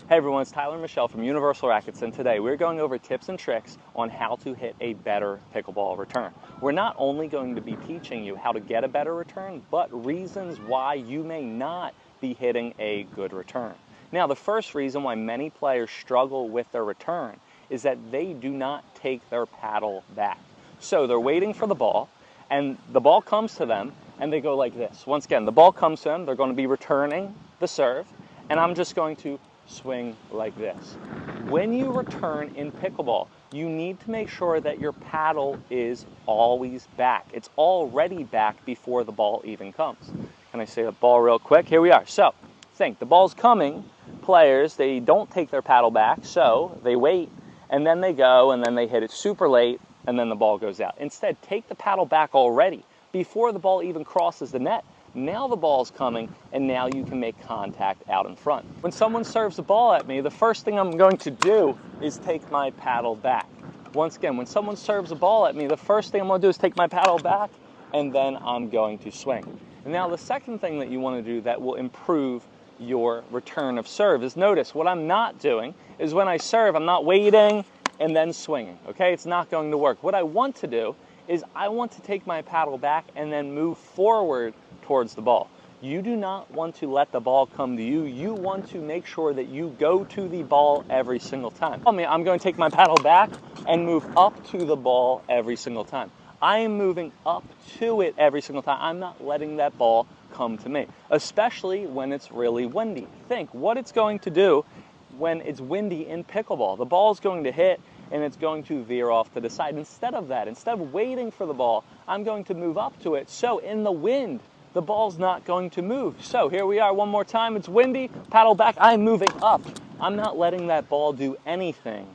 Hey everyone, it's Tyler and Michelle from Universal Rackets, and today we're going over tips and tricks on how to hit a better pickleball return. We're not only going to be teaching you how to get a better return, but reasons why you may not be hitting a good return. Now, the first reason why many players struggle with their return is that they do not take their paddle back. So they're waiting for the ball, and the ball comes to them, and they go like this. Once again, the ball comes to them, they're going to be returning the serve, and I'm just going to swing like this. When you return in pickleball, you need to make sure that your paddle is always back. It's already back before the ball even comes. Can I say the ball real quick? Here we are. So, think, the ball's coming. Players, they don't take their paddle back, so they wait, and then they go, and then they hit it super late, and then the ball goes out. Instead, take the paddle back already before the ball even crosses the net. Now the ball's coming, and now you can make contact out in front. When someone serves the ball at me, the first thing I'm going to do is take my paddle back. Once again, when someone serves a ball at me, the first thing I'm going to do is take my paddle back, and then I'm going to swing. And now the second thing that you want to do that will improve your return of serve is notice what I'm not doing is when I serve, I'm not waiting and then swinging, okay? It's not going to work. What I want to do is I want to take my paddle back and then move forward towards the ball. You do not want to let the ball come to you. You want to make sure that you go to the ball every single time. I'm going to take my paddle back and move up to the ball every single time. I am moving up to it every single time. I'm not letting that ball come to me, especially when it's really windy. Think what it's going to do when it's windy in pickleball. The ball is going to hit and it's going to veer off to the side. Instead of that, instead of waiting for the ball, I'm going to move up to it. So in the wind, the ball's not going to move. So here we are one more time. It's windy, paddle back, I'm moving up. I'm not letting that ball do anything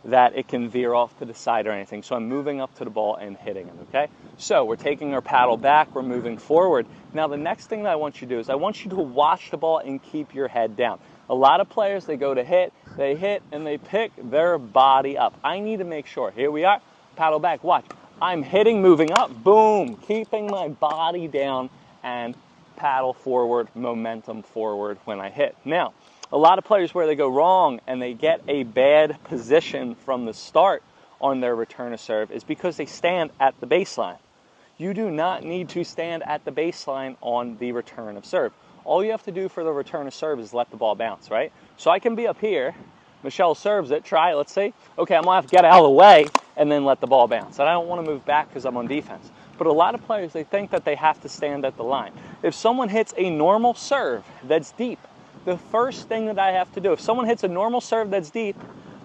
that it can veer off to the side or anything. So I'm moving up to the ball and hitting it, okay? So we're taking our paddle back, we're moving forward. Now the next thing that I want you to do is I want you to watch the ball and keep your head down. A lot of players, they go to hit, they hit, and they pick their body up. I need to make sure. Here we are, paddle back, watch. I'm hitting, moving up, boom, keeping my body down and paddle forward, momentum forward when I hit. Now, a lot of players where they go wrong and they get a bad position from the start on their return of serve is because they stand at the baseline. You do not need to stand at the baseline on the return of serve. All you have to do for the return of serve is let the ball bounce, right? So I can be up here, Michelle serves it, try it, let's see. Okay, I'm gonna have to get out of the way and then let the ball bounce. And I don't wanna move back because I'm on defense. But a lot of players, they think that they have to stand at the line. If someone hits a normal serve that's deep, the first thing that I have to do, if someone hits a normal serve that's deep,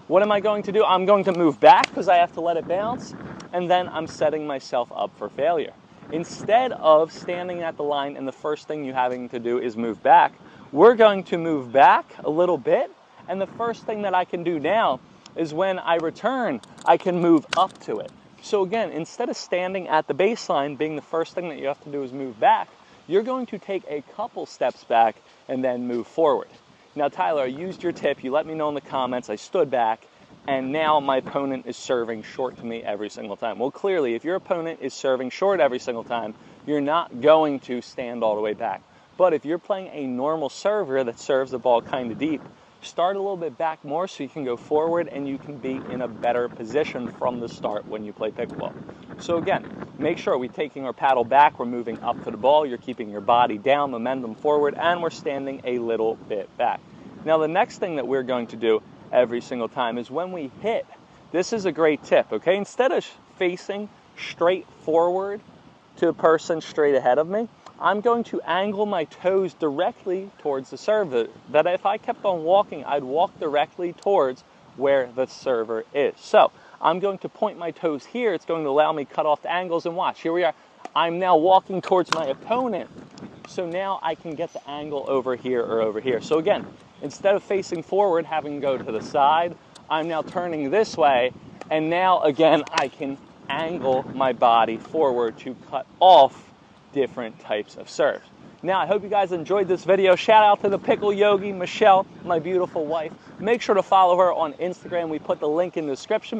what am I going to do? I'm going to move back because I have to let it bounce, and then I'm setting myself up for failure. Instead of standing at the line and the first thing you're having to do is move back, we're going to move back a little bit, and the first thing that I can do now is when I return, I can move up to it. So again, instead of standing at the baseline, being the first thing that you have to do is move back, you're going to take a couple steps back and then move forward. Now, Tyler, I used your tip. You let me know in the comments. I stood back, and now my opponent is serving short to me every single time. Well, clearly, if your opponent is serving short every single time, you're not going to stand all the way back. But if you're playing a normal server that serves the ball kind of deep, start a little bit back more so you can go forward and you can be in a better position from the start when you play pickleball. So again, make sure we're taking our paddle back, we're moving up to the ball, you're keeping your body down, momentum forward, and we're standing a little bit back. Now the next thing that we're going to do every single time is when we hit, this is a great tip, okay? Instead of facing straight forward to a person straight ahead of me, I'm going to angle my toes directly towards the server. That if I kept on walking, I'd walk directly towards where the server is. So I'm going to point my toes here. It's going to allow me to cut off the angles, and watch. Here we are. I'm now walking towards my opponent. So now I can get the angle over here or over here. So again, instead of facing forward, having to go to the side, I'm now turning this way. And now again, I can angle my body forward to cut off different types of serves. Now, I hope you guys enjoyed this video. Shout out to the Pickle Yogi, Michelle, my beautiful wife. Make sure to follow her on Instagram. We put the link in the description.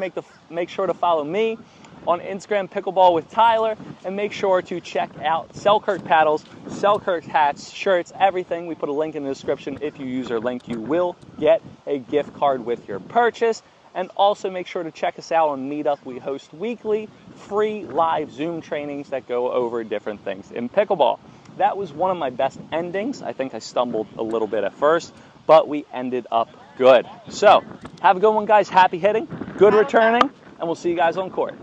Make sure to follow me on Instagram, Pickleball with Tyler, and make sure to check out Selkirk paddles, Selkirk hats, shirts, everything. We put a link in the description. If you use our link, you will get a gift card with your purchase. And also make sure to check us out on Meetup. We host weekly free live Zoom trainings that go over different things in pickleball. That was one of my best endings. I think I stumbled a little bit at first, but we ended up good. So have a good one, guys. Happy hitting, good returning, and we'll see you guys on court.